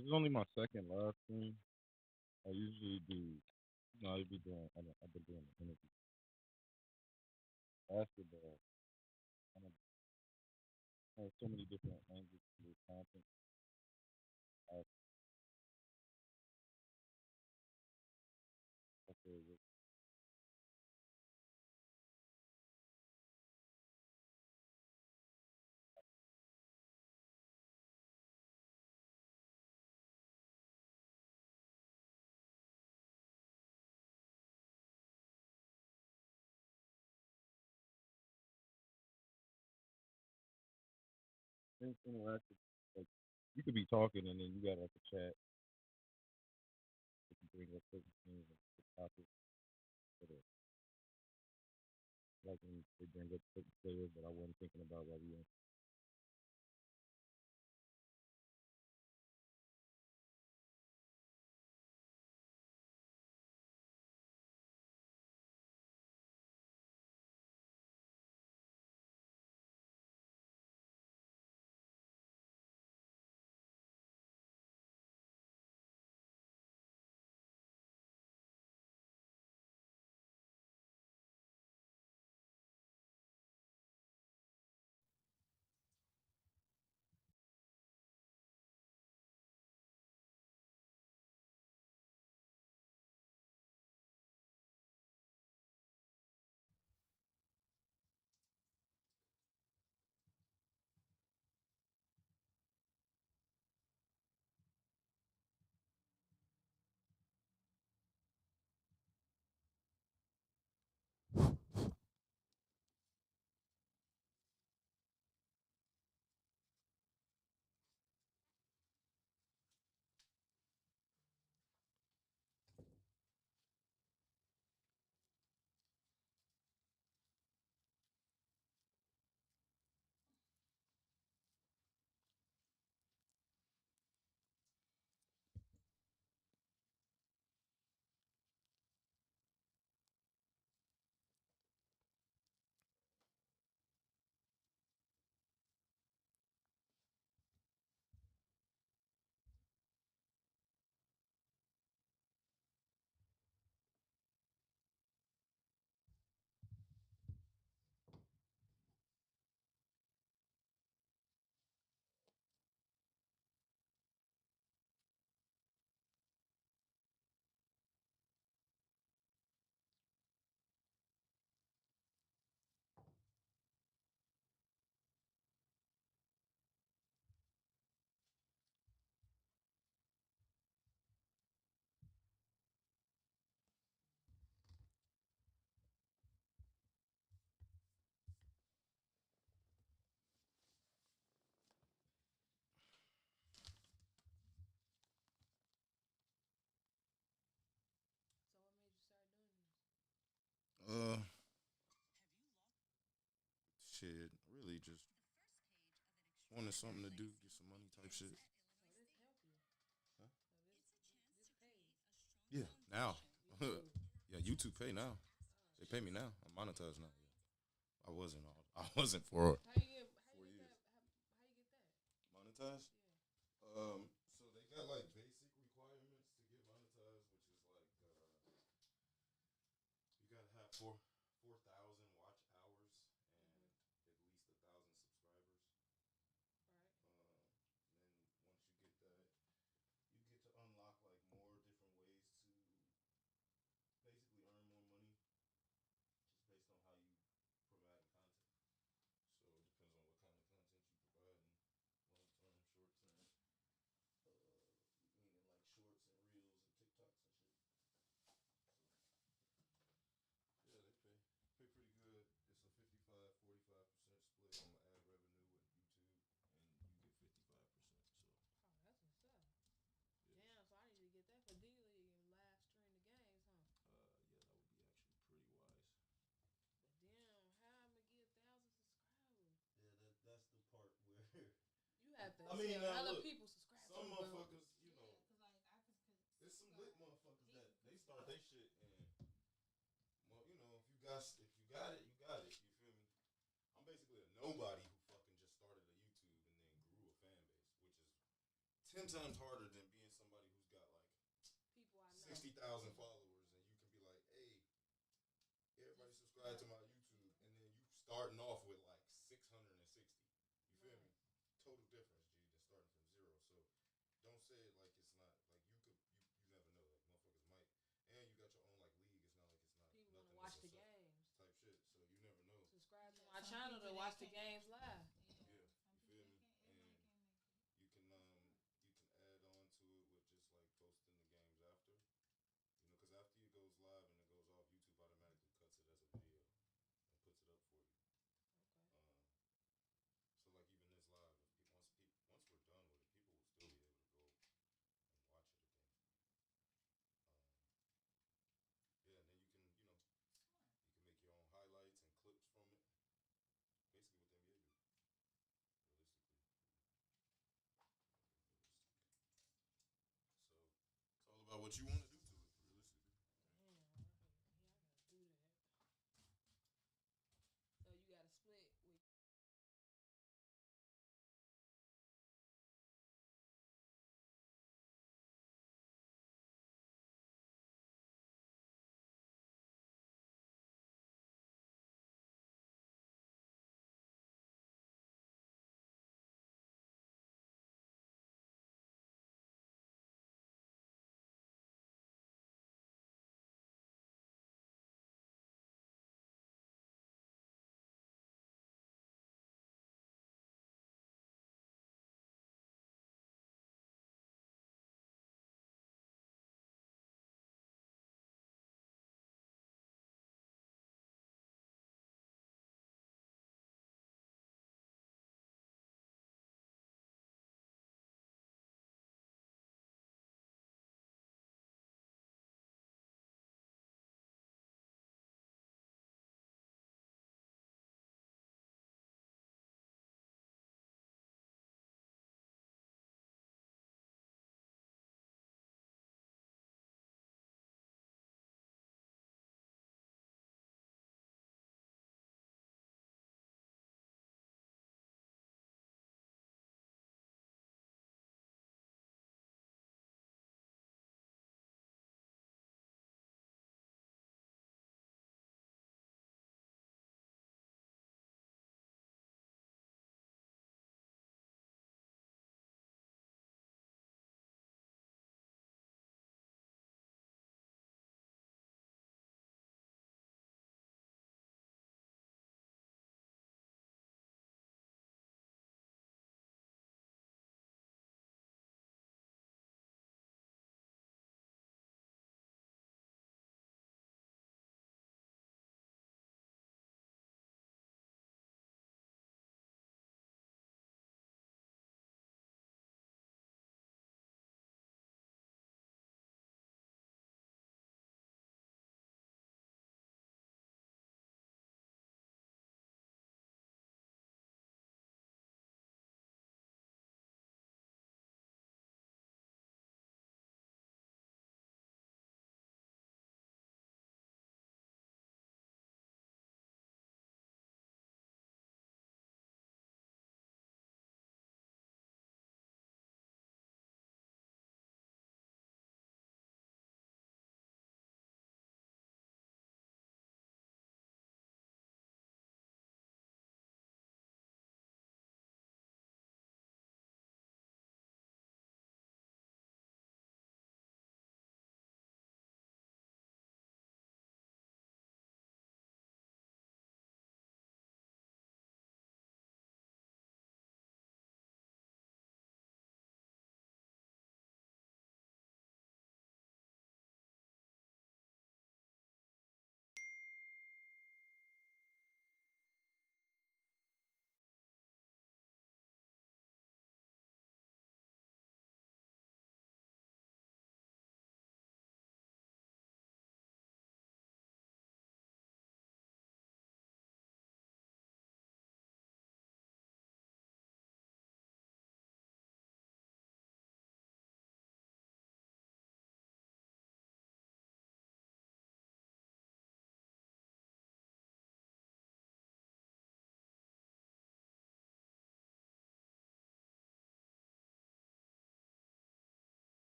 This is only my second live stream. I usually do. No, I'd be doing. I've been doing the interview, basketball. I don't have so many different angles to this content. I okay with interactive. Like you could be talking and then you got like a chat. You can bring up certain things and the topic. For the, like when they bring up certain players that I wasn't thinking about while we were. So what made you start doing this? Uh, shit. Really, just wanted something to do, get some money type shit. Oh, this help you. Huh? So this pays. Yeah. Now. YouTube. Yeah, YouTube pay now. Oh They pay shit. me now. I'm monetized now. Yeah. I wasn't. I wasn't for How you get? How you 4 years. get that? How you get that? Monetized. Yeah. So they got like basic requirements to get monetized, which is like you gotta have 4,000 watch hours and Mhm. at least 1,000 subscribers. Right. And then once you get that, you get to unlock like more different ways to basically earn more money, just based on how you provide content. So it depends on what kind of content you provide and long term, short term, meaning like shorts and reels and TikToks and shit. So yeah, they pay pretty good. It's a 55, 45% split on the ad revenue with YouTube, and you get 55%. So Oh, that's what's up. yeah, Damn. So I need to get that for D League and live stream the games, huh? yeah, that would be actually pretty wise. But damn, how I'm gonna get 1,000 subscribers? Yeah, that's the part where You have to I mean, tell now hella look, people subscribe to some me, but motherfuckers, you know, there's some lit motherfuckers that they start their shit and, well, you know, if you got it, you got it. You feel me? I'm basically a nobody who fucking just started a YouTube and then grew a fan base, which is 10 times harder than subscribe to my YouTube, and then you starting off with like 660. You feel Right. me? Total difference, G, than starting from zero. So don't say it like it's not like you never know. Like motherfuckers might, and you got your own like league. It's not like it's not People want to nothing watch that's the a games. type shit. So you never know. Subscribe to Yeah, my some channel to people they watch the can't. games live. Yeah, Yeah, some you people feel they me? can't. And Everybody can't make it. you can add on to it with just like posting the games after. You know, because after it goes live and it goes off, YouTube automatically cuts it as a video and puts it up for you. Okay. So like even this live, if once we're done with it, people will still be able to go and watch it again. Um, yeah, and then Smart. you can make your own highlights and clips from it. Basically, what the NBA do, realistically. So it's all about what you want to do to it, realistically. Damn. Right. Yeah, I gotta do that. So you got to split with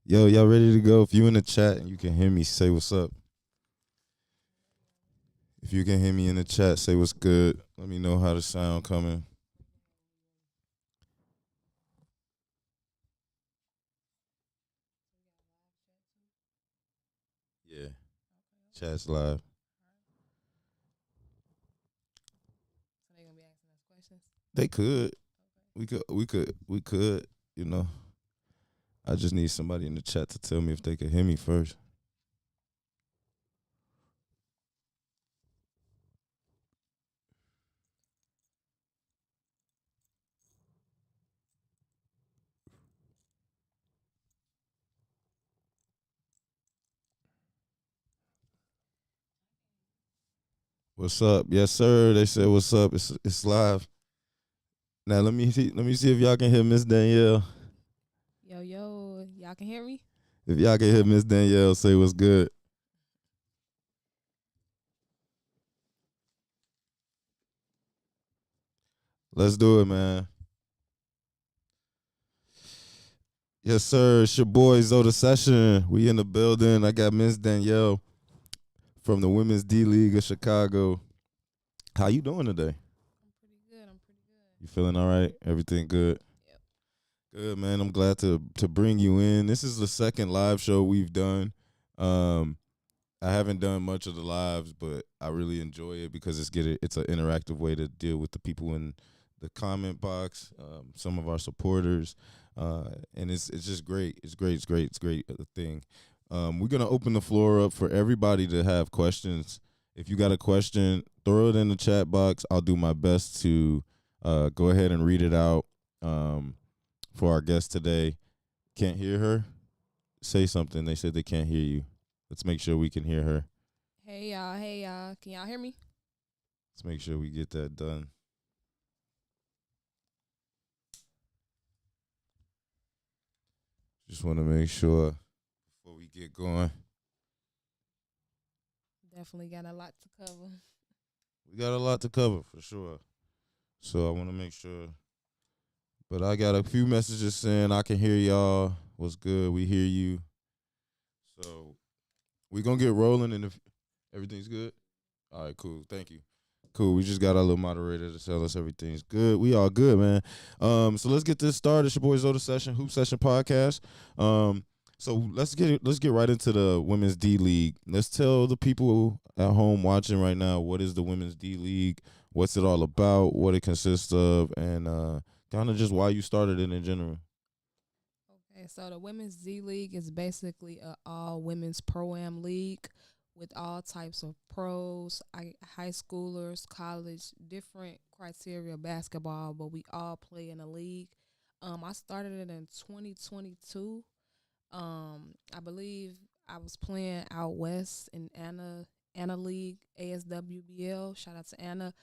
Yo, y'all ready to go? If you in the chat and you can hear me, say what's up. If you can hear me in the chat, say what's good. Let me know how the sound coming. Yeah, chat's live. So they gonna be asking us questions. They could. Okay. We could. You know, I just need somebody in the chat to tell me if they can hear me first. What's up? Yes, sir. They said what's up. It's live. Now let me see if y'all can hear Miss Danielle. Yo, y'all can hear me? If y'all can hear Miss Danielle, say what's good. Let's do it, man. Yes, sir. It's your boy Zoda Session. We in the building. I got Miss Danielle from the Women's D League of Chicago. How you doing today? I'm pretty good. You feeling all right? Everything good? Yep. Good, man. I'm glad to bring you in. This is the second live show we've done. I haven't done much of the lives, but I really enjoy it because it's an interactive way to deal with the people in the comment box, some of our supporters, and it's just great. It's great. It's great. It's great thing. We're gonna open the floor up for everybody to have questions. If you got a question, throw it in the chat box. I'll do my best to go ahead and read it out for our guest today. Can't hear her? Say something. They said they can't hear you. Let's make sure we can hear her. Hey y'all. Can y'all hear me? Let's make sure we get that done. Just want to make sure before we get going. Definitely got a lot to cover. We got a lot to cover for sure. So I want to make sure. But I got a few messages saying I can hear y'all. What's good? We hear you. So we're going to get rolling, and if everything's good. All right, cool. Thank you. Cool. We just got our little moderator to tell us everything's good. We all good, man. So let's get this started. It's your boy Zoda Session, Hoop Session Podcast. So let's get right into the Women's D League. Let's tell the people at home watching right now what is the Women's D League, what's it all about, what it consists of, and kind of just why you started it in general. Okay, so the Women's Z League is basically a all women's pro-am league with all types of pros, high schoolers, college, different criteria of basketball, but we all play in a league. I started it in 2022. I believe I was playing out west in Anna League, ASWBL. Shout out to Anna.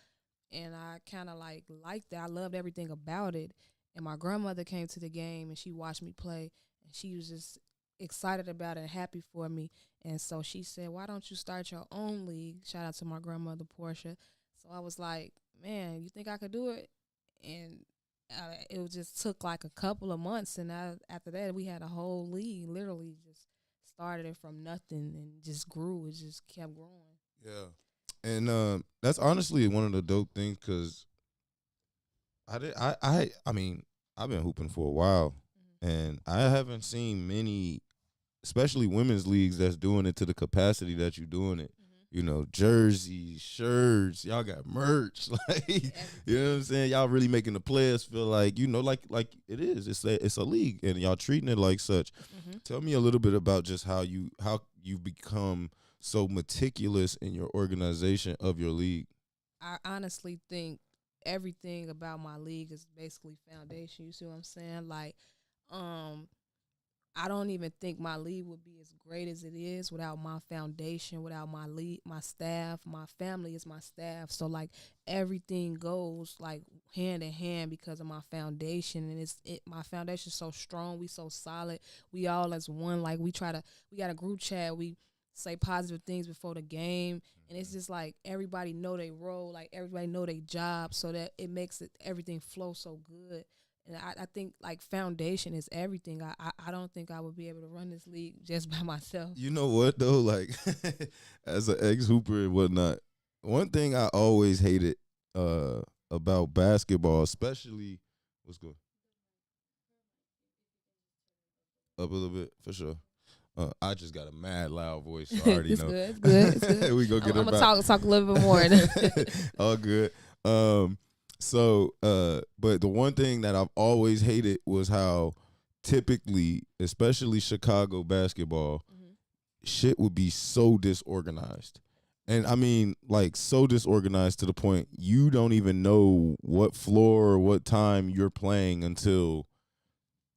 And I kind of liked it. I loved everything about it. And my grandmother came to the game and she watched me play, and she was just excited about it and happy for me. And so she said, "Why don't you start your own league?" Shout out to my grandmother Portia. So I was like, "Man, you think I could do it?" And it just took like a couple of months, and after that we had a whole league. Literally just started it from nothing and just grew. It just kept growing. Yeah. And that's honestly one of the dope things because I mean I've been hooping for a while, and I haven't seen many, especially women's leagues, that's doing it to the capacity that you're doing it. You know, jerseys, shirts, y'all got merch, like you know what I'm saying. Y'all really making the players feel like like it is. It's a league, and y'all treating it like such. Tell me a little bit about just how you've become so meticulous in your organization of your league. I honestly think everything about my league is basically foundation. You see what I'm saying? Like, um, I don't even think my league would be as great as it is without my foundation, without my lead, my staff. My family is my staff. So like everything goes like hand in hand because of my foundation, and my foundation is so strong. We so solid. We all as one. Like we got a group chat. We say positive things before the game, and it's just like everybody know their role, like everybody know their job, so that it makes everything flow so good. And I think like foundation is everything. I don't think I would be able to run this league just by myself. You know what though? Like as an ex hooper and whatnot, one thing I always hated about basketball, especially what's good up a little bit for sure. I just got a mad loud voice. So I already It's know. good. It's good. It's good. We go get I'm it gonna back. talk a little bit more. All good. But the one thing that I've always hated was how typically, especially Chicago basketball, Mhm. shit would be so disorganized. And I mean, like, so disorganized to the point you don't even know what floor or what time you're playing until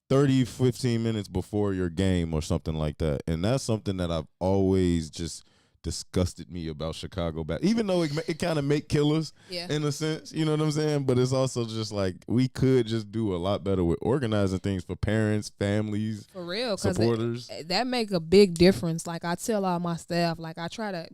30, 15 minutes before your game or something like that. And that's something that I've always just disgusted me about Chicago back. Even though it kind of make killers Yeah. in a sense, you know what I'm saying? But it's also just like we could just do a lot better with organizing things for parents, families, For real, because supporters. that make a big difference. Like I tell all my staff, like I try to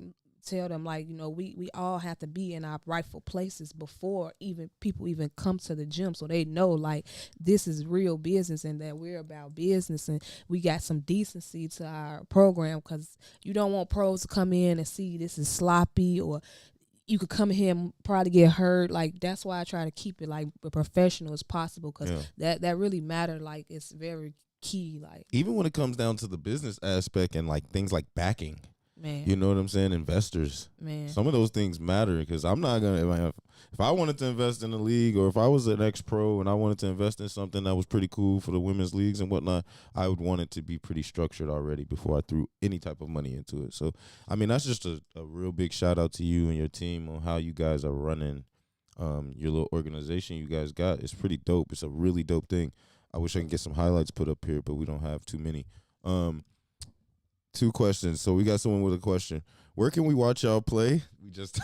tell them, like, you know, we all have to be in our rightful places before even people even come to the gym, so they know like this is real business and that we're about business and we got some decency to our program, because you don't want pros to come in and see this is sloppy, or you could come here and probably get hurt. Like that's why I try to keep it like professional as possible, because Yeah. that really matter. Like it's very key. Like, Even when it comes down to the business aspect and like things like backing, man, you know what I'm saying? Investors. man. Some of those things matter because I'm not gonna. If I wanted to invest in a league, or if I was an ex-pro and I wanted to invest in something that was pretty cool for the women's leagues and whatnot, I would want it to be pretty structured already before I threw any type of money into it. So, I mean, that's just a real big shout out to you and your team on how you guys are running your little organization you guys got. It's pretty dope. It's a really dope thing. I wish I could get some highlights put up here, but we don't have too many. 2 questions. So we got someone with a question. Where can we watch y'all play? We just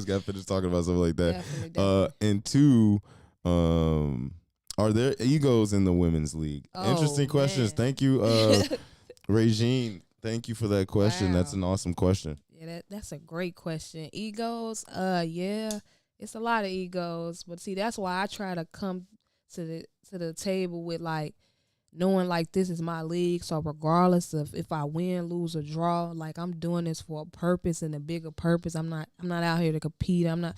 got finished talking about something like that. Definitely. And 2, are there egos in the women's league? Oh, Interesting questions. man. Thank you, Regine. Thank you for that question. That's Wow. an awesome question. Yeah, that's a great question. Egos, yeah, it's a lot of egos, but see, that's why I try to come to the table with like knowing like this is my league. So regardless of if I win, lose, or draw, like I'm doing this for a purpose and a bigger purpose. I'm not out here to compete. I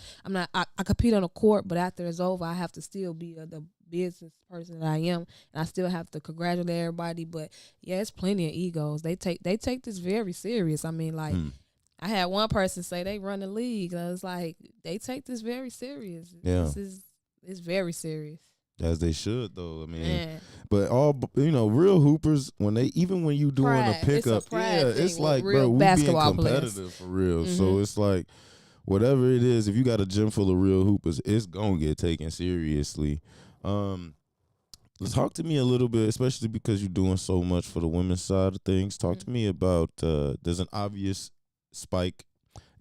compete on the court, but after it's over, I have to still be the business person that I am, and I still have to congratulate everybody. But yeah, it's plenty of egos. They take this very serious. I mean, like. I had one person say they run the league. I was like, they take this very serious. Yeah. It's very serious. As they should, though. I mean, Man. but real hoopers, when you doing Pride. a It's a pickup, pride yeah, thing it's with like, real bro, we being basketball players. competitive for real. So Mhm. it's like, whatever it is, if you got a gym full of real hoopers, it's gonna get taken seriously. Talk to me a little bit, especially because you're doing so much for the women's side of things. Talk to me about there's an obvious spike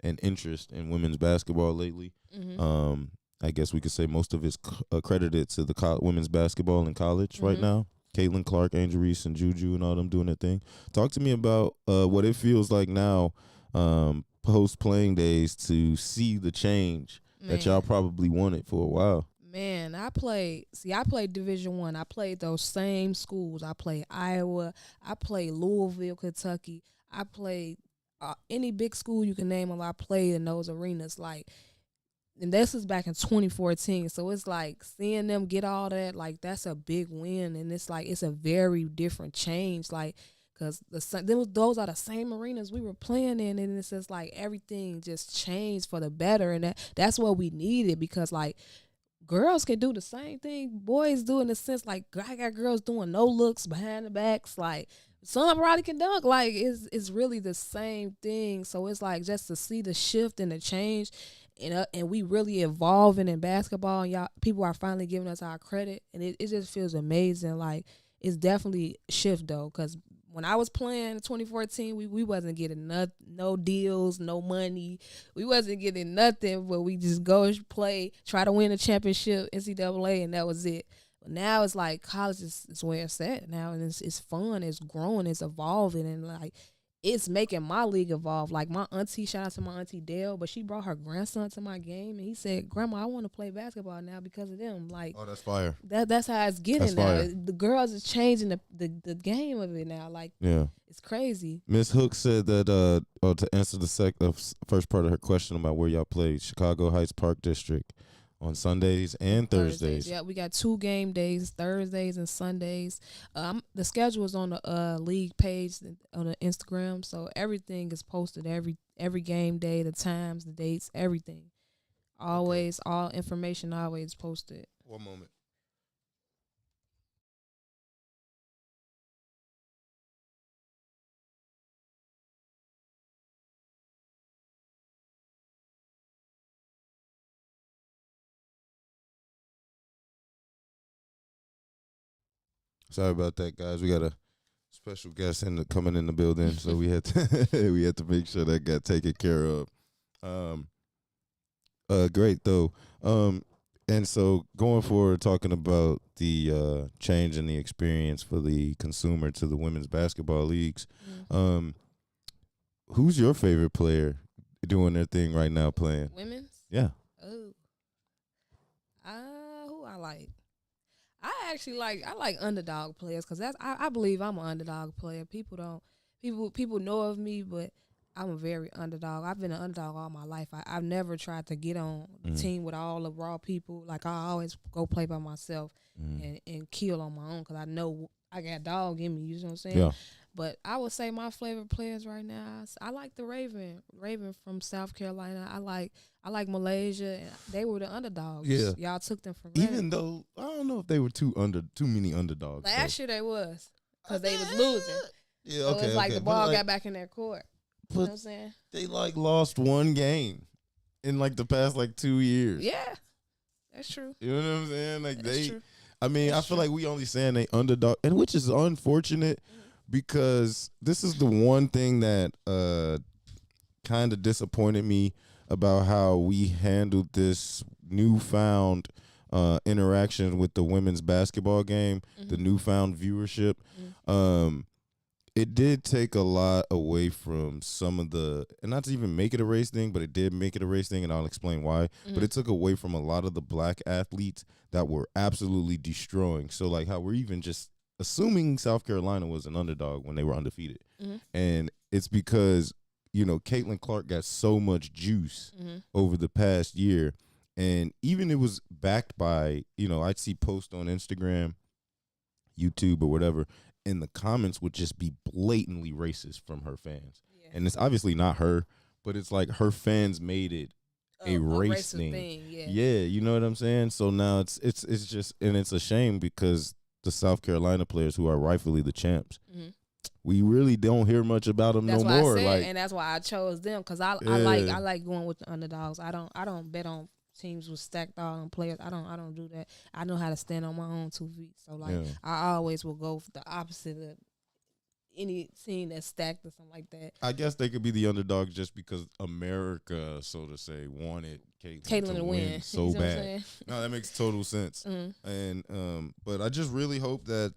and interest in women's basketball lately. Mm-hmm. I guess we could say most of it's accredited to the women's basketball in college right Mhm. now. Caitlin Clark, Angel Reese, and Juju and all them doing their thing. Talk to me about what it feels like now, post playing days, to see the change that y'all probably wanted for a while. Man, I played Division I. I played those same schools. I played Iowa. I played Louisville, Kentucky. I played any big school you can name them. I played in those arenas. Like, and this was back in 2014. So it's like seeing them get all that, like that's a big win. And it's like, it's a very different change. Like, because those are the same arenas we were playing in. And it's just like everything just changed for the better. And that's what we needed, because like, girls can do the same thing boys do, in the sense like I got girls doing no looks behind the backs, like some probably can dunk. Like it's really the same thing. So it's like just to see the shift and the change, and we really evolving in basketball, and y'all people are finally giving us our credit, and it just feels amazing. Like it's definitely a shift though, because when I was playing in 2014, we wasn't getting no deals, no money. We wasn't getting nothing, but we just go play, try to win a championship, NCAA, and that was it. But now it's like college is where it's at now, and it's fun, it's growing, it's evolving, and like it's making my league evolve. Like my auntie, shout out to my auntie Dale, but she brought her grandson to my game, and he said, "Grandma, I want to play basketball now because of them." Like Oh, that's fire. that's how it's getting That's now. fire. The girls is changing the game of it now. Like Yeah. it's crazy. Miss Hook said that to answer the first part of her question about where y'all play, Chicago Heights Park District on Sundays and Thursdays. Yeah, we got 2 game days, Thursdays and Sundays. The schedule is on the league page on the Instagram, so everything is posted every game day, the times, the dates, everything. Always, all information always posted. One moment. Sorry about that, guys. We got a special guest coming in the building, so we had to we had to make sure that got taken care of. Great though. And so going forward, talking about the change in the experience for the consumer to the women's basketball leagues. Who's your favorite player doing their thing right now playing? Women's? Yeah. Oh. Who I like? I like underdog players because I believe I'm an underdog player. People know of me, but I'm a very underdog. I've been an underdog all my life. I've never tried to get on the team with all the raw people. Like I always go play by myself and kill on my own because I know I got dog in me. You know what I'm saying? Yeah. But I would say my favorite players right now, I like the Raven from South Carolina. I like Malaysia. And they were the underdogs. Yeah. Y'all took them for granted. Even though I don't know if they were too many underdogs. Last year they was because they was losing. Yeah, So okay. it's like okay. the ball But, got back in their court. You know what I'm saying? they lost one game in the past 2 years. Yeah, that's true. You know what I'm saying? That's true. I mean, That's I feel true. like we only saying they underdog, and which is unfortunate because this is the one thing that kind of disappointed me about how we handled this newfound interaction with the women's basketball game, the newfound viewership. It did take a lot away from some of the, and not to even make it a race thing, but it did make it a race thing, and I'll explain why. But it took away from a lot of the black athletes that were absolutely destroying. So, how we're even just assuming South Carolina was an underdog when they were undefeated. And it's because, Caitlin Clark got so much juice over the past year. And even it was backed by, I'd see posts on Instagram, YouTube, or whatever, and the comments would just be blatantly racist from her fans. Yeah. And it's obviously not her, but it's like her fans made it a race racist thing. Yeah. You know what I'm saying? So now it's just, and it's a shame because the South Carolina players who are rightfully the champs, we really don't hear much about them That's no why more. I said, and that's why I chose them because I like going with the underdogs. I don't bet on teams with stacked on players. I don't do that. I know how to stand on my own 2 feet. So I always will go for the opposite of any team that's stacked or something like that. I guess they could be the underdogs just because America, so to say, wanted Caitlin to win so You know what I'm bad. saying? No, that makes total sense. And but I just really hope that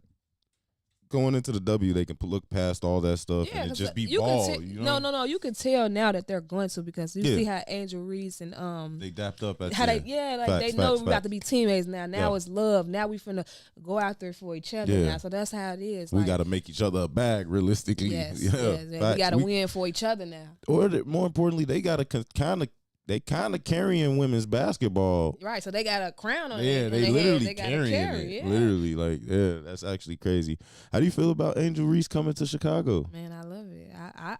going into the W, they can look past all that stuff and it just be ball. No. You can tell now that they're going to because you Yeah. see how Angel Reese and they dapped up at how the they end. they Facts, know facts, we got facts. to be teammates now. Now Yeah. it's love. Now we finna go out there for each other Yeah. now. So that's how it is. We got to make each other a bag realistically. yes, Yeah, yes, we facts. got to win for each other now. Or more importantly, they got to kind of carrying women's basketball. Right, so they got a crown on Yeah, their they head. literally They gotta carrying carry, it. yeah. Literally, that's actually crazy. How do you feel about Angel Reese coming to Chicago? Man, I love it.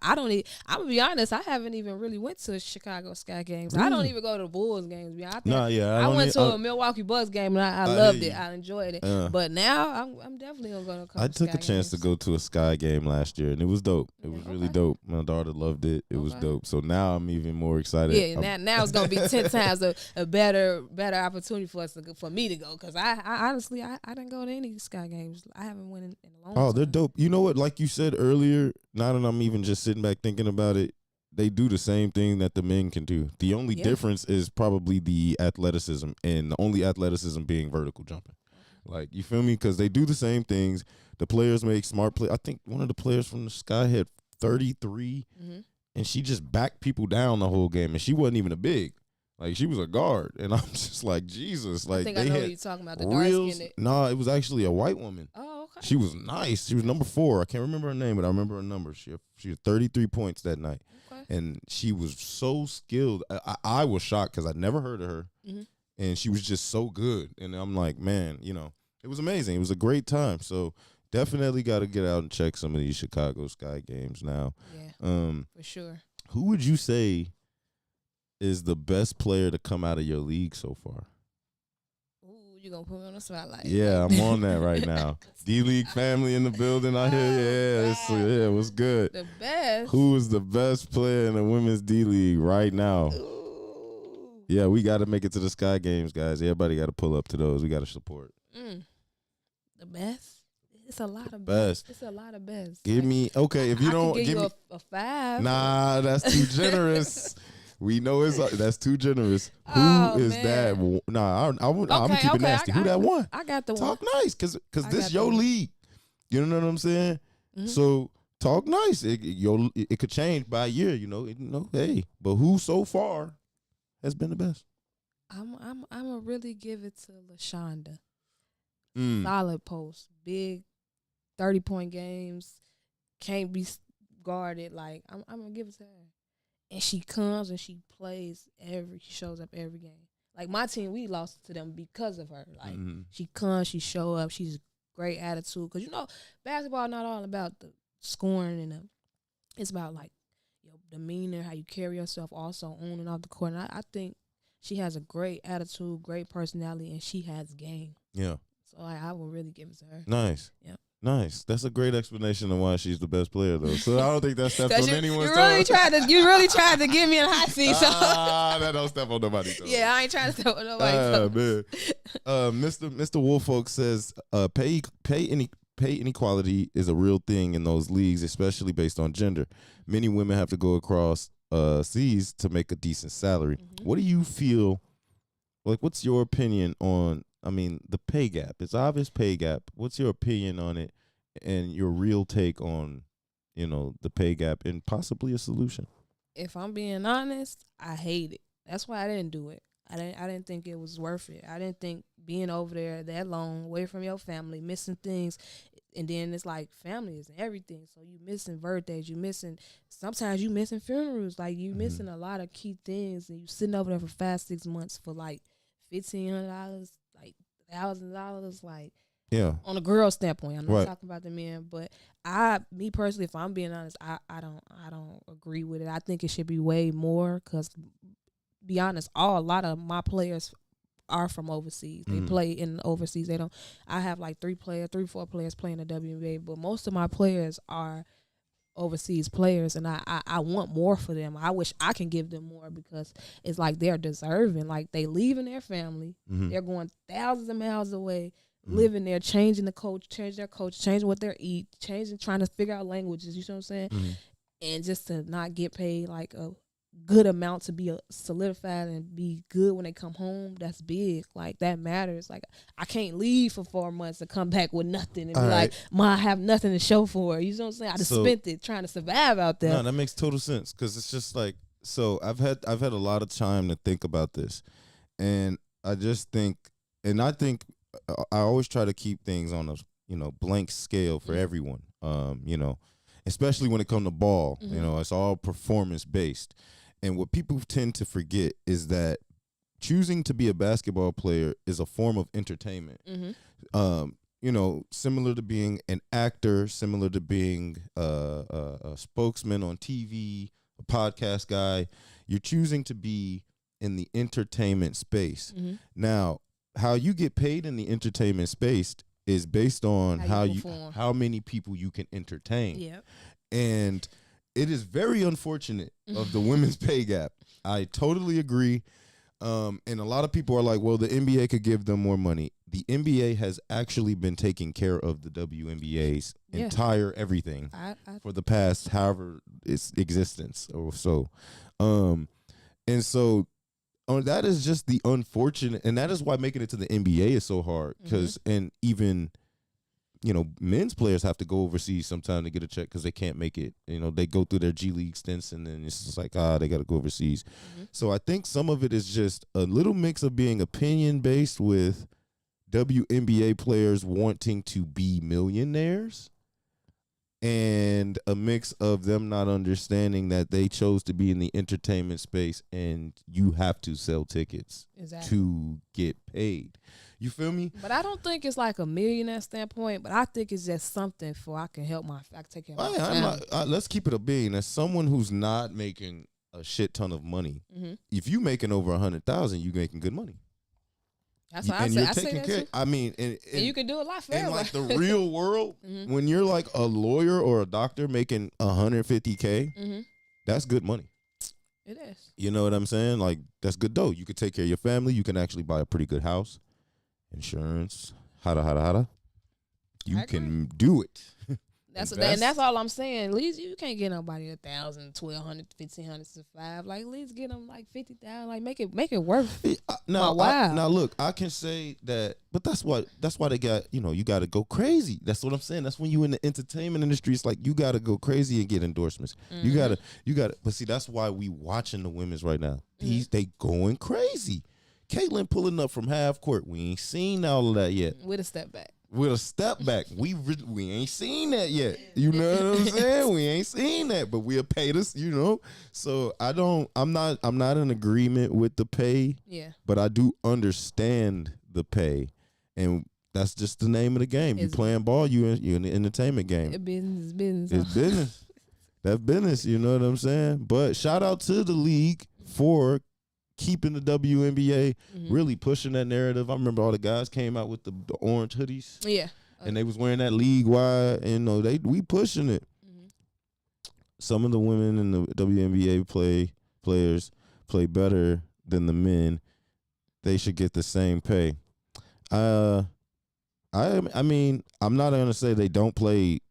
I don't even. I'm gonna be honest. I haven't even really went to Chicago Sky games. I don't Really? even go to the Bulls games. I went to a Milwaukee Bucks game and I loved hear it. you. I enjoyed it. Uh. But now I'm definitely gonna go to a couple I took Sky a chance to games. go to a Sky game last year, and it was dope. It Yeah, was really okay. dope. My daughter loved it. It was Okay. dope. So now I'm even more excited. Yeah, now it's gonna be 10 times a better opportunity for me to go because I honestly I didn't go to any Sky games. I haven't went in a long time. Oh, they're dope. You know what? Like you said earlier, now that I'm even just sitting back thinking about it, they do the same thing that the men can do. The only Yeah. difference is probably the athleticism, and the only athleticism being vertical jumping. Like, you feel me? Because they do the same things. The players make smart play. I think one of the players from the Sky had 33, Mhm. and she just backed people down the whole game, and she wasn't even a big. Like, she was a guard, and I'm just like, Jesus. Like, I think they I know had what you're talking about. The dark real. skinned. Nah, it was actually a white woman. Oh, okay. She was nice. She was number 4. I can't remember her name, but I remember her number. She had 33 points that night, Okay. and she was so skilled. I was shocked because I'd never heard of her, Mhm. and she was just so good. And I'm like, man, it was amazing. It was a great time. So definitely got to get out and check some of these Chicago Sky games now. Yeah, for sure. Who would you say is the best player to come out of your league so far? Ooh, you gonna put me on the spotlight? Yeah, I'm on that right now. D-League family in the building out here. Yeah, what's good? The best. Who is the best player in the women's D-League right now? Ooh. Yeah, we got to make it to the Sky Games, guys. Everybody got to pull up to those. We got to support. The best. It's a lot of Best. It's a lot of best. Give me, okay, if you I don't could give you me, a 5. nah, that's too generous. We know that's too generous. Oh, Who is man. that? Nah, I'm gonna Okay, keep it okay, nasty. Who that one? I got the Talk one. nice, cause I this got your the one. league. You know what I'm saying? Mhm. So talk nice. It could change by year. Hey, but who so far has been the best? I'm gonna really give it to LaShonda. Mm. Solid post, big 30-point games, can't be guarded. Like I'm gonna give it to her. And she comes and she plays she shows up every game. Like my team, we lost to them because of her. Like she comes, she show up, she's great attitude. Cause basketball not all about the scoring and it's about like your demeanor, how you carry yourself, also on and off the court. And I think she has a great attitude, great personality, and she has game. Yeah. So I will really give it to her. Nice. Yep. Nice. That's a great explanation of why she's the best player, though. So I don't think that's stepped on Cause anyone's you really toes. you really tried to get me in a hot seat. So That don't step on nobody's toes. yeah, I ain't trying to step on nobody's toes. Man. Mr. Woolfolk says pay inequality is a real thing in those leagues, especially based on gender. Many women have to go across seas to make a decent salary. Mhm. What do you feel? Like, what's your opinion on? I mean, the pay gap. It's obvious pay gap. What's your opinion on it, and your real take on, the pay gap and possibly a solution? If I'm being honest, I hate it. That's why I didn't do it. I didn't think it was worth it. I didn't think being over there that long, away from your family, missing things, and then it's like family is everything. So you missing birthdays, sometimes you missing funerals, like you missing a lot of key things, and you sitting over there for 5-6 months for like $1,500, like $1,000, like Yeah. on a girl standpoint. I'm not Right. talking about the men, but me personally, if I'm being honest, I don't agree with it. I think it should be way more because, be honest, a lot of my players are from overseas. They play in overseas. They don't. I have like 3, 4 players playing the WNBA, but most of my players are overseas players, and I want more for them. I wish I can give them more because it's like they're deserving. Like they leaving their family, they're going thousands of miles away, living there, changing their coach, changing what they eat, trying to figure out languages. You know what I'm saying? And just to not get paid like a good amount to be solidified and be good when they come home, that's big. Like that matters. Like I can't leave for 4 months and come back with nothing and be like, Ma, I have nothing to show for it. You know what I'm saying? I just spent it trying to survive out there. No, that makes total sense because it's just like, so I've had a lot of time to think about this, and I just think, and I think I always try to keep things on a blank scale for everyone. Especially when it comes to ball, it's all performance based. And what people tend to forget is that choosing to be a basketball player is a form of entertainment. Similar to being an actor, similar to being a spokesman on TV, a podcast guy. You're choosing to be in the entertainment space. Now, how you get paid in the entertainment space is based on how many people you can entertain. Yeah. And it is very unfortunate of the women's pay gap. I totally agree. And a lot of people are like, well, the NBA could give them more money. The NBA has actually been taking care of the WNBA's entire everything for the past however its existence or so. And so that is just the unfortunate, and that is why making it to the NBA is so hard because, and even, men's players have to go overseas sometime to get a check because they can't make it. They go through their G League stints and then it's just like, they got to go overseas. So I think some of it is just a little mix of being opinion based with WNBA players wanting to be millionaires and a mix of them not understanding that they chose to be in the entertainment space and you have to sell tickets to get paid. You feel me? But I don't think it's like a millionaire standpoint, but I think it's just something I can take care of my family. Let's keep it a billion. As someone who's not making a shit ton of money, if you making over 100,000, you making good money. That's what I and say. you're I say taking that care. too. I mean, and you can do a lot for in everybody. like the real world, when you're like a lawyer or a doctor making 150K, that's good money. It is. You know what I'm saying? Like that's good dough. You could take care of your family. You can actually buy a pretty good house, insurance, hada. You can do it. That's all I'm saying. At least you can't get nobody 1,000, 1,200, 1,500 to 5. Like at least get them like 50,000. Like make it worth. Now look, I can say that, but that's why they got, you got to go crazy. That's what I'm saying. That's when you in the entertainment industry. It's like you got to go crazy and get endorsements. You gotta. But see, that's why we watching the women's right now. They going crazy. Caitlyn pulling up from half court. We ain't seen all of that yet. With a step back. With a step back, we ain't seen that yet. You know what I'm saying? We ain't seen that, but we'll pay this. So I'm not in agreement with the pay. Yeah. But I do understand the pay, and that's just the name of the game. You playing ball, you in the entertainment game. It's business. It's business. That's business. You know what I'm saying? But shout out to the league for keeping the WNBA really pushing that narrative. I remember all the guys came out with the orange hoodies. Yeah. And they was wearing that league wide, and we pushing it. Some of the women in the WNBA players play better than the men. They should get the same pay. I mean, I'm not gonna say they don't play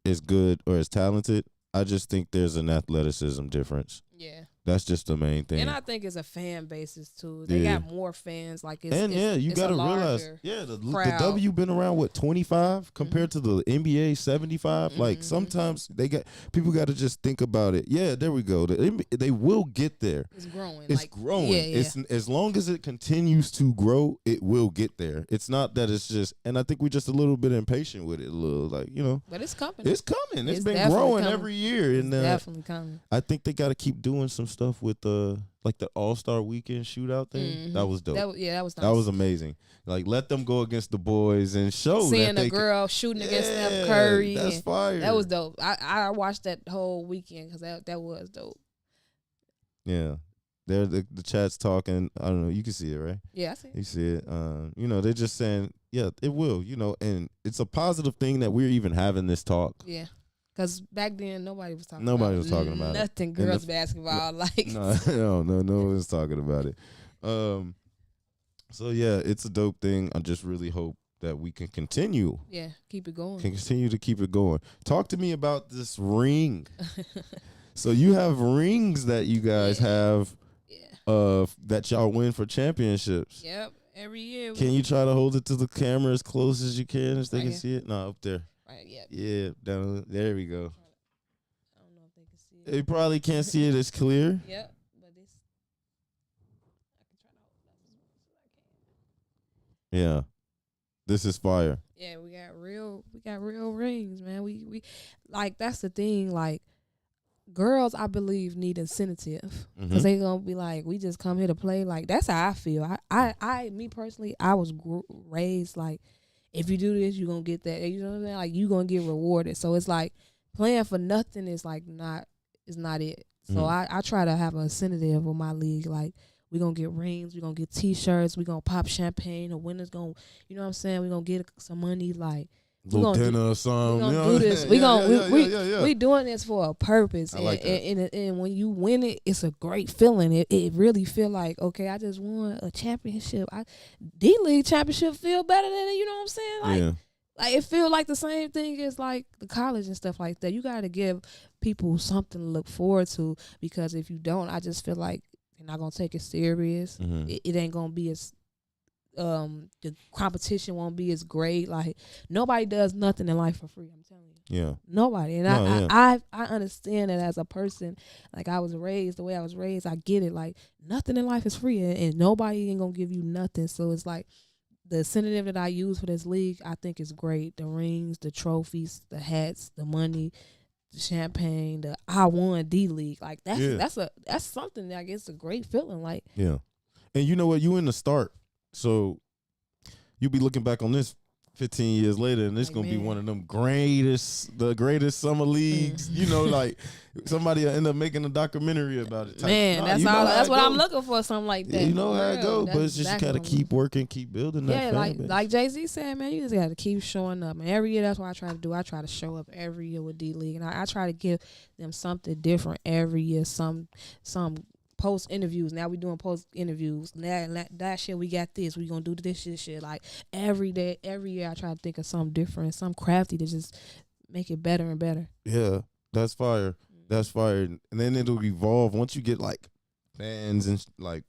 as good or as talented. I just think there's an athleticism difference. Yeah. That's just the main thing. And I think it's a fan basis too. They got more fans. Like you gotta realize, the W been around 25 compared to the NBA 75. Like sometimes people got to just think about it. Yeah, there we go. They will get there. It's growing. It's growing. Yeah. It's as long as it continues to grow, it will get there. It's not that it's just. And I think we're just a little bit impatient with it. A little But it's coming. It's coming. It's been growing every year, and definitely coming. I think they got to keep doing some stuff with like the All-Star Weekend shootout thing. That was dope. That was nice. That was amazing. Like let them go against the boys and show seeing that a girl shooting against Steph Curry. That's fire. That was dope. I watched that whole weekend because that was dope. Yeah. They're the chat's talking. I don't know. You can see it, right? Yeah, I see it. You see it. They're just saying, yeah, it will. And it's a positive thing that we're even having this talk. Yeah. Because back then, nobody was talking about nothing girls basketball. No one was talking about it. So, yeah, it's a dope thing. I just really hope that we can continue. Yeah, keep it going. Can continue to keep it going. Talk to me about this ring. So, you have rings that you guys have that y'all win for championships. Yep, every year. Can you try to hold it to the camera as close as you can as they can see it? No, up there. Right, yeah, down there we go. I don't know if they can see it. They probably can't see it as clear. Yep, but I can try to hold it up as much as I can. Yeah, this is fire. Yeah, we got real rings, man. We like that's the thing. Like girls, I believe need incentive because they gonna be like, we just come here to play. Like that's how I feel. I me personally, I was raised like, if you do this, you gonna get that. You know what I'm saying? Like you gonna get rewarded. So it's like playing for nothing is like not it. So I try to have an incentive with my league. Like we gonna get rings, we gonna get T-shirts, we gonna pop champagne. The winners gonna, you know what I'm saying? We gonna get some money. Like little dinner or something. We gonna do this. We doing this for a purpose. I like that. And when you win it, it's a great feeling. It really feel like, okay, I just won a championship. D-League championship feel better than it, you know what I'm saying? Like it feel like the same thing as like the college and stuff like that. You gotta give people something to look forward to, because if you don't, I just feel like they're not gonna take it serious. It ain't gonna be as the competition won't be as great. Like nobody does nothing in life for free. I'm telling you. Yeah. Nobody. And No, yeah. I understand that as a person. Like I was raised the way I was raised. I get it. Like nothing in life is free, and nobody ain't gonna give you nothing. So it's like the incentive that I use for this league, I think is great. The rings, the trophies, the hats, the money, the champagne, the I won D League. Like that's something that I guess a great feeling. Like Yeah. And you know what? You in the start. So you be looking back on this 15 years later, and it's Like, gonna be man. one of them the greatest summer leagues. You know, like somebody will end up making a documentary about it. man, Nah, that's you know all. how That's it what I'm go. looking for. Something like that. You know for how it real. go, That's but it's just exactly you gotta what I'm keep working, keep building that. Yeah, fan base. like Jay-Z said, man, you just got to keep showing up. And every year, that's what I try to do. I try to show up every year with D League, and I try to give them something different every year. Some post interviews. Now we doing post interviews. Last year we got this. We gonna do this shit. Like every day, every year, I try to think of something different, some crafty to just make it better and better. Yeah, that's fire. That's fire. And then it'll evolve once you get like fans and like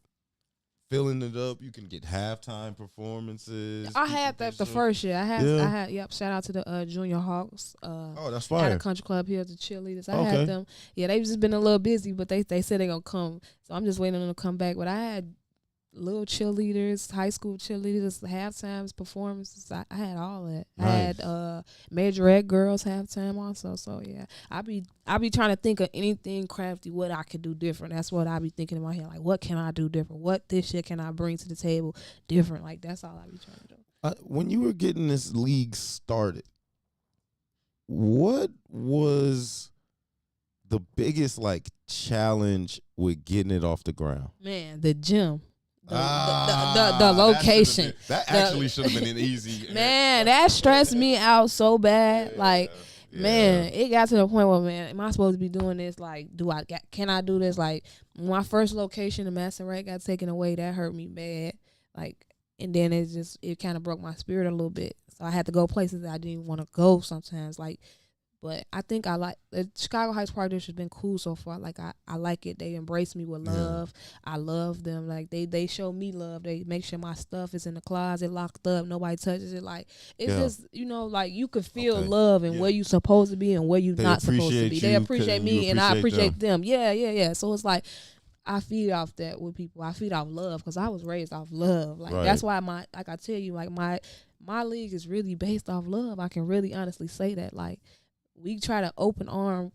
filling it up. You can get halftime performances. I People had that get the so- first year. Yeah. I had. Yep. Shout out to the Junior Hawks. Oh, that's At a fire. country club here, the cheerleaders. I Okay. had them. Yeah, they've just been a little busy, but they said they gonna come. So I'm just waiting on them to come back. But I had little cheerleaders, high school cheerleaders, halftimes, performances. I had all that. I Nice. had majorette girls halftime also. So yeah, I be trying to think of anything crafty, what I could do different. That's what I be thinking in my head. Like, what can I do different? What this shit can I bring to the table different? Like that's all I be trying to do. When you were getting this league started, what was the biggest like challenge with getting it off the ground? Man, the gym. The that location. should've been- That The- actually should have been an easy. Man, that stressed me out so bad. Like, Yeah. man, it got to the point where, man, am I supposed to be doing this? Like, can I do this? Like, my first location in Massaret got taken away. That hurt me bad. Like, and then it kind of broke my spirit a little bit. So I had to go places that I didn't want to go sometimes. Like, but I think I like the Chicago Heights Park District has been cool so far. Like I like it. They embrace me with Yeah. love. I love them. Like they show me love. They make sure my stuff is in the closet locked up. Nobody touches it. Like it's Yeah. just like you could feel Okay. love and Yeah. where you supposed to be and where you They not supposed to appreciate be. They you appreciate 'cause me you and I appreciate appreciate them. Yeah. So it's like I feed off that with people. I feed off love because I was raised off love. Like Right. that's why I tell you, like my league is really based off love. I can really honestly say that. Like we try to open arm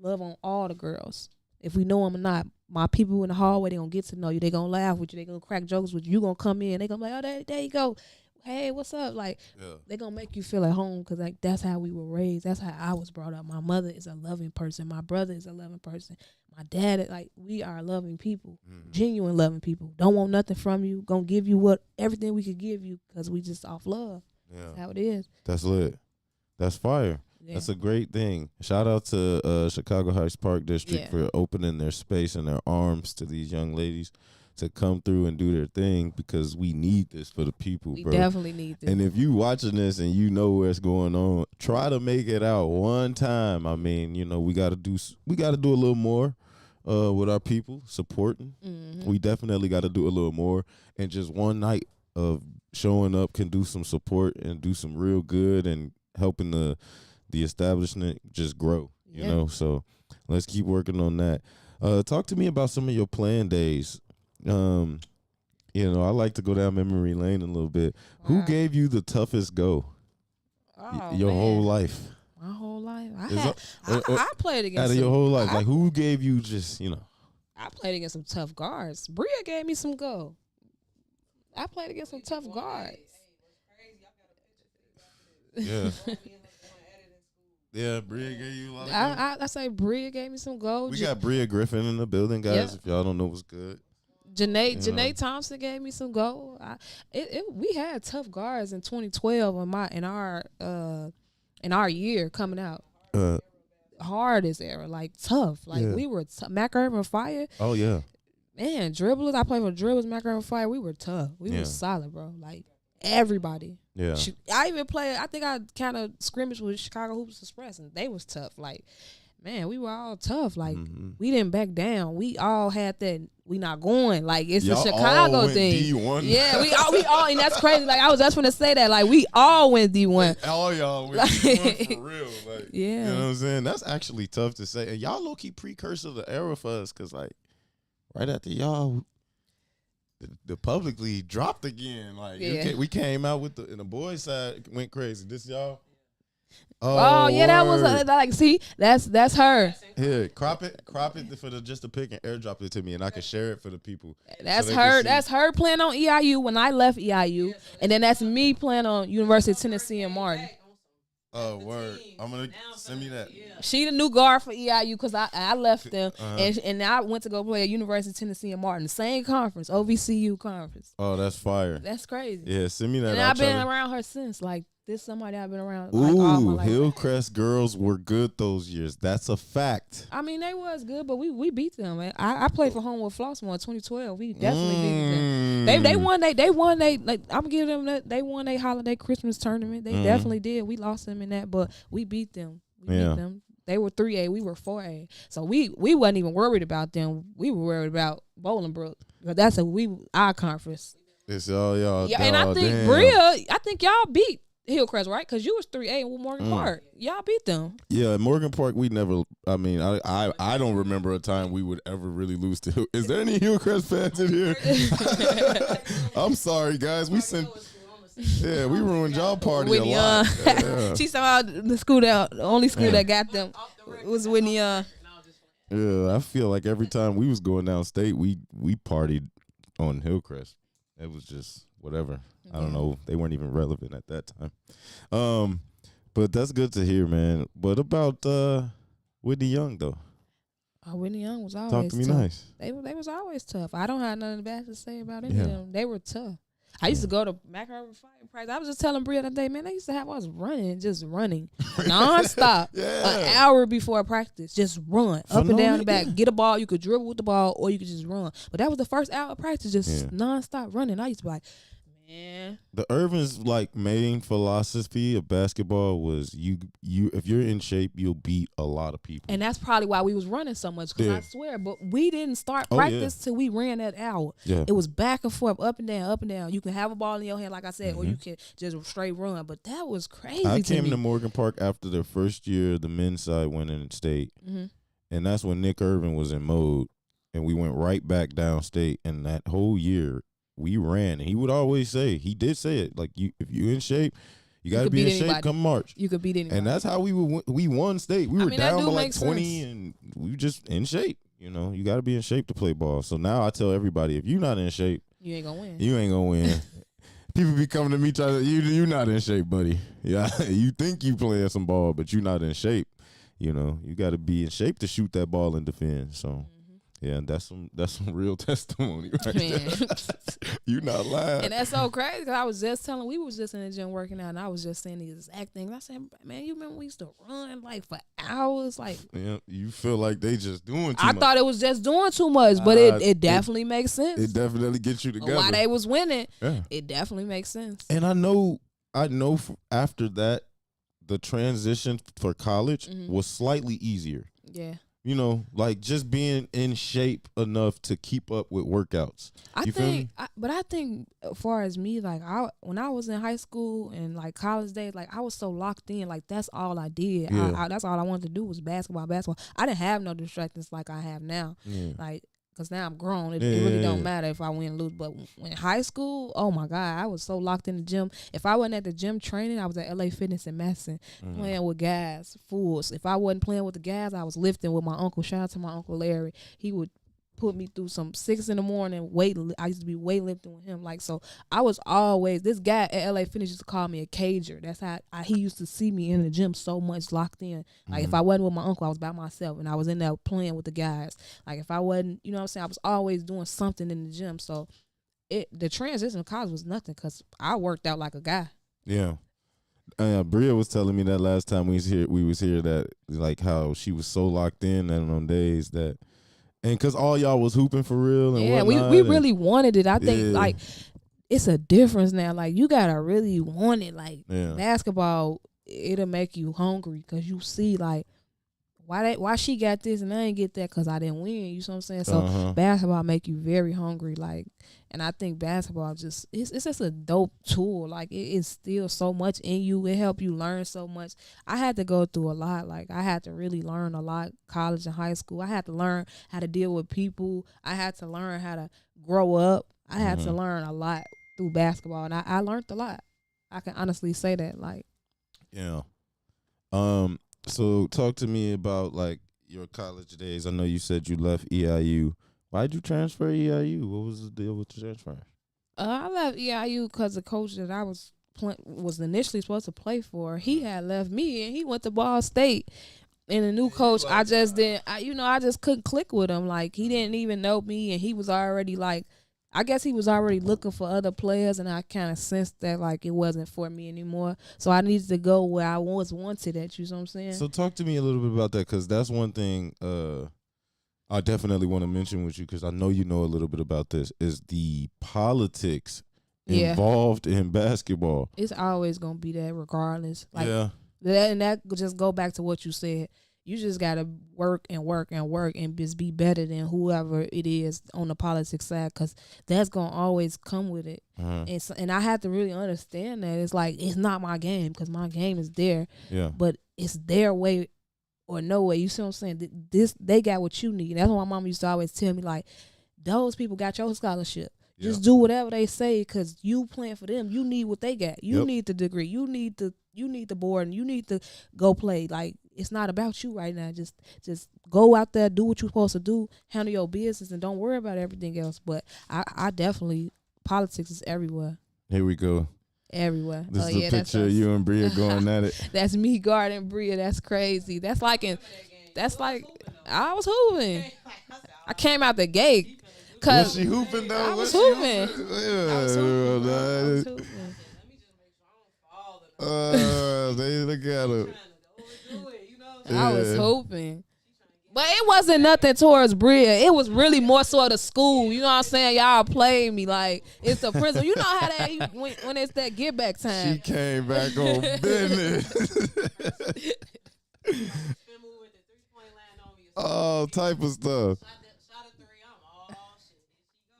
love on all the girls. If we know them or not, my people in the hallway, they gonna get to know you. They gonna laugh with you. They gonna crack jokes with you. You gonna come in. They gonna be like, oh, there you go. Hey, what's up? Like Yeah. they gonna make you feel at home because like that's how we were raised. That's how I was brought up. My mother is a loving person. My brother is a loving person. My dad, like we are loving people, Mhm. genuine loving people. Don't want nothing from you. Gonna give you everything we could give you because we just off love. Yeah. That's how it is. That's lit. That's fire. Yeah. That's a great thing. Shout out to Chicago Heights Park District Yeah. for opening their space and their arms to these young ladies to come through and do their thing because we need this for the people, we bro. definitely need this. And if you watching this and you know what's going on, try to make it out one time. I mean, we got to do a little more with our people supporting. Mhm. We definitely got to do a little more, and just one night of showing up can do some support and do some real good and helping the establishment just grow. You Yeah. know, so let's keep working on that. Talk to me about some of your playing days. I like to go down memory lane a little bit. Who Wow. gave you the toughest go Oh, your man. whole life? My whole life. Is I played against Out of some, your whole life, I, like who gave you just I played against some tough guards. Bria gave me some go. I played against some tough guards. Yeah. Yeah, Bria gave you a lot of go. I say Bria gave me some go. We got Bria Griffin in the building, guys. Yeah. If y'all don't know what's good. Janae Thompson gave me some go. We had tough guards in 2012 in our year coming out. Hardest era, like tough. Like Yeah. we were Mac Urban Fire. Oh yeah. Man, dribblers. I played for dribblers, Mac Urban Fire. We were tough. We Yeah. were solid, bro. Like everybody. Yeah. I even played. I think I kind of scrimmaged with Chicago Hoops Express, and they was tough. Like man, we were all tough. Like Mhm. we didn't back down. We all had that. We not going. Like it's Y'all the all Chicago went thing. D1. Yeah, we all, and that's crazy. Like I was just gonna say that. Like we all went D1. All y'all went Like- D1 for real. Like, Yeah. you know what I'm saying? That's actually tough to say. And y'all low-key precursor the era for us, because, like, right after y'all, the publicly dropped again. Like, Yeah. we came out with and the boys side went crazy. This y'all? Oh yeah, that was word. like see that's her. Here, crop it for just the pic and airdrop it to me, and I can share it for the people. That's they can her. see. That's her playing on EIU when I left EIU, and then that's me playing on University of Tennessee and Martin. Oh, word. I'm gonna send me that. She the new guard for EIU because I left them, Uh-huh. and I went to go play at University of Tennessee and Martin, the same conference, OVCU conference. Oh, that's fire. That's crazy. Yeah, send me that. And I'll I've been try to- around her since. Like this, somebody I've been around. Like, all my Ooh, life. Hillcrest girls were good those years. That's a fact. I mean, they was good, but we beat them. Man. I played for Homewood Flossmoor in 2012. We definitely beat them. They won they like I'm giving them that they won their holiday Christmas tournament. They definitely did. We lost them in that, but we beat them. We Yeah. beat them. They were 3A, we were 4A. So we wasn't even worried about them. We were worried about Bolingbrook. But that's our conference. It's all y'all. Yeah, and I think damn. Bria, I think y'all beat Hillcrest, right? Because you was 3A with Morgan Park. Y'all beat them. Yeah, Morgan Park. We never. I mean, I don't remember a time we would ever really lose to. Is there any Hillcrest fans in here? I'm sorry, guys. We sent. Yeah, we ruined y'all party Whitney a lot. Yeah. She somehow the only school that got them was Whitney Yeah, I feel like every time we was going downstate, we partied on Hillcrest. It was just whatever. I don't know. They weren't even relevant at that time. But that's good to hear, man. What about Whitney Young though? Whitney Young was always Talk to me tough. nice. They was always tough. I don't have nothing bad to say about any Yeah. of them. They were tough. I used to go to McHervey Fighting Practice. I was just telling Bria that day, man, they used to have us running nonstop. Yeah. An hour before practice, just run For up and no down rea- the back. yeah. Get a ball, you could dribble with the ball, or you could just run. But that was the first hour of practice, just Yeah. nonstop running. I used to be like, man, The Irvin's like main philosophy of basketball was you if you're in shape, you'll beat a lot of people. and that's probably why we was running so much. Cause Yeah. I swear, but we didn't start Oh, yeah. practice till we ran that hour. Yeah. It was back and forth, up and down, up and down. You can have a ball in your hand, like I said, or you can just straight run. But that was crazy. I to came me. to Morgan Park after their first year. The men's side went in state, and that's when Nick Irvin was in mode, and we went right back downstate. And that whole year, we ran. And he would always say, he did say it, like if you in shape, you got to could be in beat shape anybody. come March. You could beat anybody. And that's how we won state. We were mean, that down do by like make 20, sense. and we were just in shape. You know, you got to be in shape to play ball. So now I tell everybody, if you're not in shape, you ain't gonna win. you ain't gonna win. People be coming to me trying to you not in shape, buddy. Yeah, you think you playing some ball, but you not in shape. You know, you got to be in shape to shoot that ball and defend. So, yeah, that's some real testimony right Man. there. You not lying. And that's so crazy because I was just telling, we was just in the gym working out, and I was just saying the exact things. I said, man, you remember we used to run like for hours? Like, Yeah, you feel like they just doing too I much. thought it was just doing too much, but it definitely makes sense. It definitely gets you together. Why they was winning, Yeah. it definitely makes sense. And I know after that, the transition for college was slightly easier. Yeah. You know, like just being in shape enough to keep up with workouts. You feel me? I think as far as me, like when I was in high school and like college days, like I was so locked in, like that's all I did. Yeah. That's all I wanted to do was basketball. I didn't have no distractions like I have now. Yeah. Like, cause now I'm grown. It Yeah, really yeah, don't yeah. matter if I win or lose. But when in high school, oh my God, I was so locked in the gym. If I wasn't at the gym training, I was at LA Fitness in Madison playing with guys, fools. If I wasn't playing with the guys, I was lifting with my uncle. Shout out to my uncle Larry. He would put me through some 6 a.m. I used to be weightlifting with him. Like, so I was always, this guy at LA Fitness used to call me a cager. That's how he used to see me in the gym so much locked in. Like if I wasn't with my uncle, I was by myself and I was in there playing with the guys. Like if I wasn't, you know what I'm saying, I was always doing something in the gym. So the transition to college was nothing because I worked out like a guy. Yeah. Bria was telling me that last time we was here that like how she was so locked in on them days that, and cause all y'all was hooping for real and Yeah, whatnot, we and- really wanted it. I think Yeah. like it's a difference now. Like you gotta really want it. Like Yeah. basketball, it'll make you hungry because you see like why she got this and I ain't get that because I didn't win. You know what I'm saying? So basketball make you very hungry, like, and I think basketball just it's just a dope tool. Like it is still so much in you. It help you learn so much. I had to go through a lot. Like I had to really learn a lot. College and high school, I had to learn how to deal with people. I had to learn how to grow up. I had to learn a lot through basketball, and I learned a lot. I can honestly say that. Like, yeah. So talk to me about like your college days. I know you said you left EIU. Why'd you transfer EIU? What was the deal with the transfer? I left EIU because the coach that I was initially supposed to play for, he had left me and he went to Ball State. And the new coach, I just didn't. I just couldn't click with him. Like he didn't even know me, and he was already like, I guess he was already looking for other players, and I kind of sensed that like it wasn't for me anymore. So I needed to go where I was wanted at. You know what I'm saying? So talk to me a little bit about that, because that's one thing I definitely want to mention with you, because I know you know a little bit about this, is the politics involved in basketball. It's always gonna be that, regardless. Like, yeah. And that just go back to what you said. You just gotta work and work and work and just be better than whoever it is on the politics side, because that's gonna always come with it. And I had to really understand that it's like it's not my game, because my game is there. Yeah. But it's their way or no way. You see what I'm saying? They got what you need. That's what my mom used to always tell me. Like, those people got your scholarship. Just do whatever they say, because you playing for them. You need what they got. You need the degree. You need the board, and you need to go play. Like, it's not about you right now. Just go out there, do what you're supposed to do, handle your business, and don't worry about everything else. But I definitely, politics is everywhere. Here we go. Everywhere. This is a picture of you and Bria going at it. That's me guarding Bria. That's crazy. That's like I was hooping. I came out the gate. Was she hooping though? I was hooping. Yeah. I was hooping. They look at her. I was hooping. But it wasn't nothing towards Bria. It was really more so the school. You know what I'm saying? Y'all played me like it's a principal. You know how that when it's that get back time. She came back on business. All type of stuff.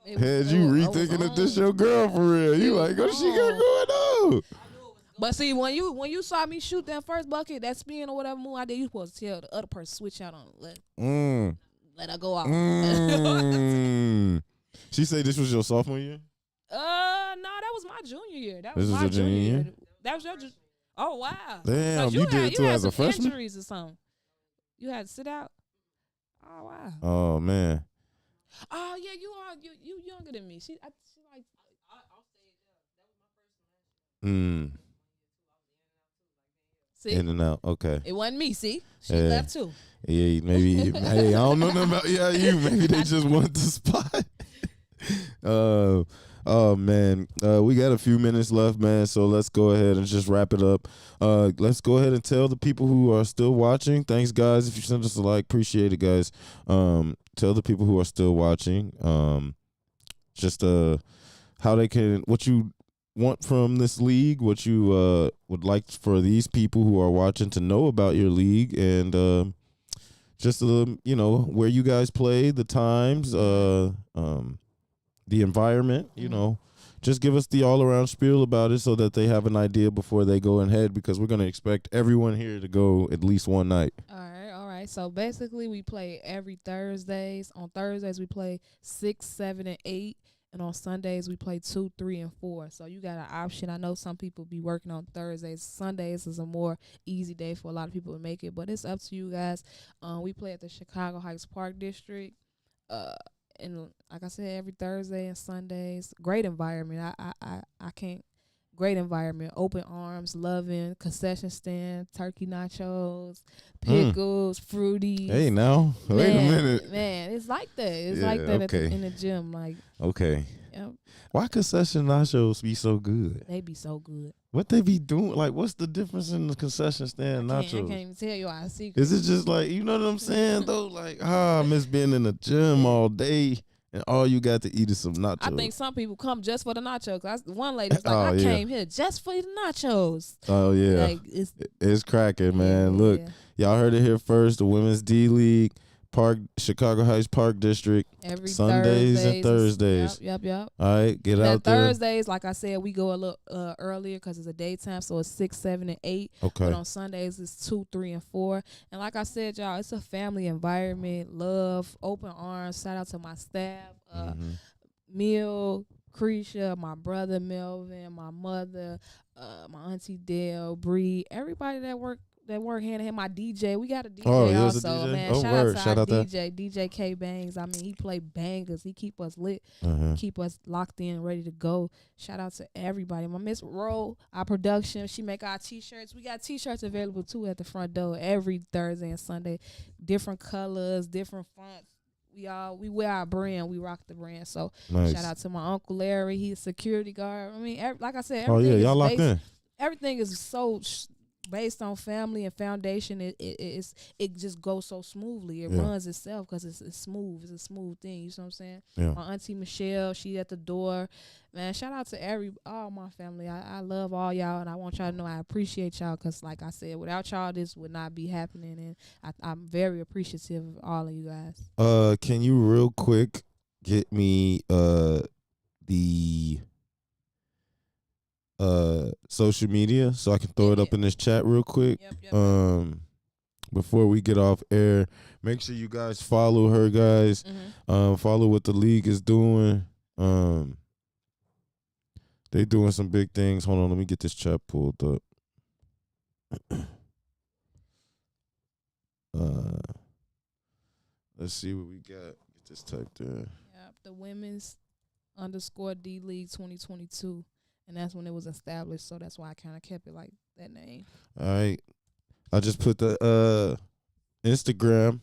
Had you rethinking if this your girl for real? You like, what she got going on? But see, when you saw me shoot that first bucket, that spin or whatever move I did, you supposed to tell the other person switch out on let her go off. She said this was your sophomore year? No, that was my junior year. That was this my was your junior year? That was your oh wow. Damn, so you did it too as a some freshman? Injuries or something. You had to sit out. Oh wow. Oh man. Oh yeah, you younger than me. She like. See? In and out. Okay. It wasn't me. See, she left too. Yeah, maybe. Hey, I don't know nothing about you. Maybe they just want the spot. Oh man, we got a few minutes left, man. So let's go ahead and just wrap it up. Let's go ahead and tell the people who are still watching. Thanks, guys. If you send us a like, appreciate it, guys. Tell the people who are still watching, just how they can, what you want from this league, what you would like for these people who are watching to know about your league, and just where you guys play, the times, the environment, just give us the all-around spiel about it so that they have an idea before they go ahead, because we're going to expect everyone here to go at least one night. All right. So basically we play every Thursdays. On Thursdays we play 6, 7, and 8. And on Sundays we play 2, 3, and 4. So you got an option. I know some people be working on Thursdays. Sundays is a more easy day for a lot of people to make it, but it's up to you guys. We play at the Chicago Heights Park District. And like I said, every Thursday and Sundays. Great environment. I can't. Great environment. Open arms, loving, concession stand, turkey nachos, pickles, fruities. Hey, now wait a minute. Man, it's like that. It's like that in the gym. Like, okay. Yep. Why concession nachos be so good? They be so good. What they be doing? Like, what's the difference in the concession stand nachos? I can't even tell you our secret. Is it just like, you know what I'm saying though? Like, I miss being in the gym all day and all you got to eat is some nachos. I think some people come just for the nachos. One lady was like, Oh, I yeah. came here just for the nachos. Oh yeah, Like, it's cracking, man. yeah, Look, yeah. y'all heard it here first. The Women's D League, Chicago Heights Park District, Every Sundays and Thursdays. Yep. All right, get Now out there. Thursdays, like I said, we go a little earlier because it's a daytime, so it's 6, 7, and 8. Okay. But on Sundays, it's 2, 3, and 4. And like I said, y'all, it's a family environment, love, open arms. Shout out to my staff, Mhm. Mill, Creisha, my brother Melvin, my mother, my auntie Dale, Bree, everybody that work hand in hand. My DJ, we got a DJ Oh, yeah, it's a also, DJ? man. Oh, Shout word. out to Shout our out to- DJ K Bangs. I mean, he play bangers. He keep us lit, Uh-huh. keep us locked in, ready to go. Shout out to everybody. My Miss Ro, our production, she make our t-shirts. We got t-shirts available too at the front door every Thursday and Sunday. Different colors, different fonts. We wear our brand. We rock the brand. So Nice. shout out to my Uncle Larry. He's a security guard. I mean, like I said, Oh everything yeah, is y'all locked based, in. everything is so based on family and foundation. It just goes so smoothly. It Yeah. runs itself because it's smooth. It's a smooth thing. You know what I'm saying? Yeah. My auntie Michelle, she at the door. Man, shout out to all my family. I love all y'all, and I want y'all to know I appreciate y'all because, like I said, without y'all, this would not be happening, and I'm very appreciative of all of you guys. Can you real quick get me the social media so I can throw it up in this chat real quick? Yep. Before we get off air, make sure you guys follow her, guys. Follow what the league is doing. They doing some big things. Hold on, let me get this chat pulled up. Let's see what we got. Get this typed in. Yep, the women's _D League 2022, and that's when it was established. So that's why I kind of kept it like that name. All right. I just put the Instagram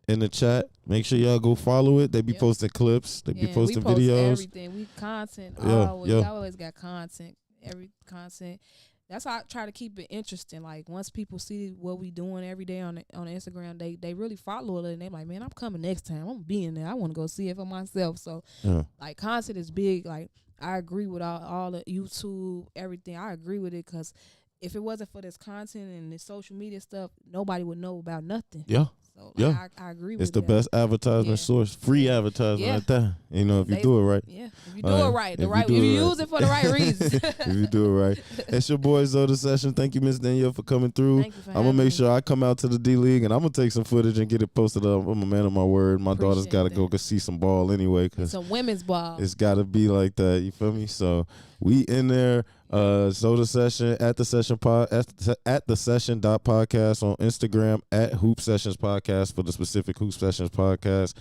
in the chat. Make sure y'all go follow it. They be Yep. posting clips. They be posting we post videos. everything. We content. Yeah, Always, yeah. I always got content. Every content. That's how I try to keep it interesting. Like once people see what we doing every day on Instagram, they really follow it and they like, man, I'm coming next time. I'm gonna be in there. I want to go see it for myself. So Yeah. like content is big. Like I agree with all the YouTube, everything. I agree with it because if it wasn't for this content and the social media stuff, nobody would know about nothing. Yeah. So Yeah. like, I agree with It's the that. best advertisement Yeah. source. Free advertisement Yeah. at that. You know, if you They- do it right. Yeah, if you do All it right. right, If the you right, do if it you right. use it for the right reasons. If you do it right. It's your boy Zoda Session. Thank you, Miss Danielle, for coming through. Thank you for I'm gonna having make me. sure I come out to the D League and I'm gonna take some footage and get it posted up. I'm a man of my word. My daughter's Appreciate gotta go that. go see some ball anyway, cause Some women's ball. it's gotta be like that. You feel me? So we in there. Zoda Session at the Session pod at the Session.podcast on Instagram at Hoop Sessions Podcast for the specific Hoop Sessions podcast.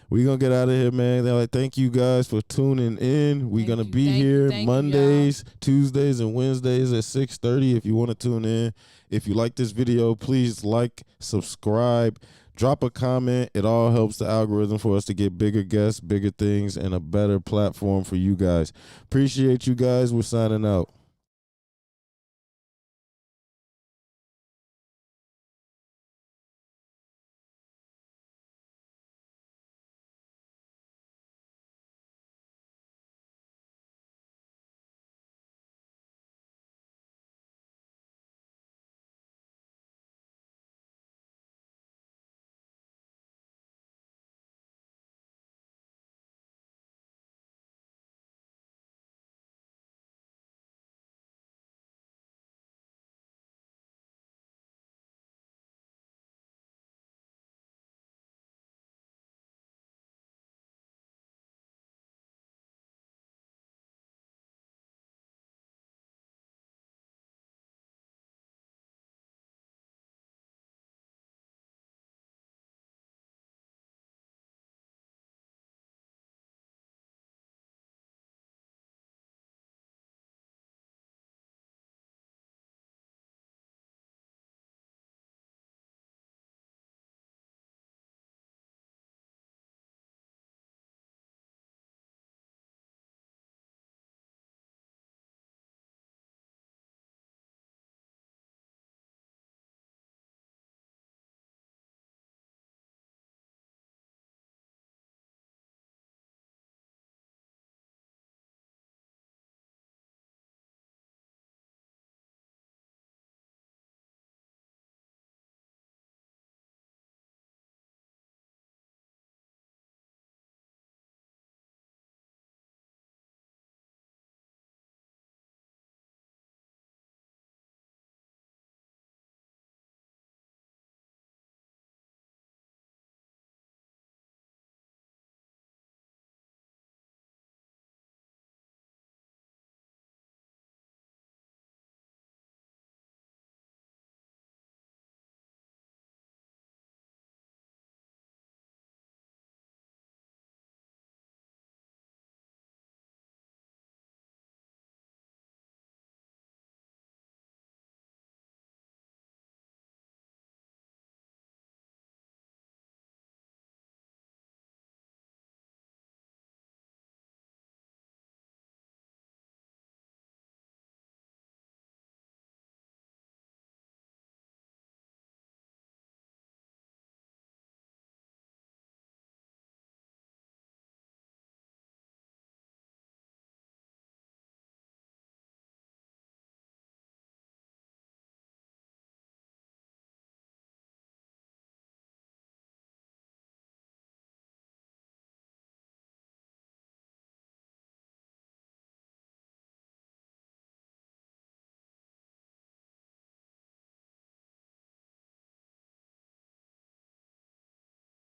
We gonna get out of here, man. They're like, thank you guys for tuning in. We're Thank gonna you, be thank you, here thank you, Mondays, Tuesdays, and Wednesdays at 6:30. If you want to tune in, if you like this video, please like, subscribe, drop a comment. It all helps the algorithm for us to get bigger guests, bigger things, and a better platform for you guys. Appreciate you guys. We're signing out.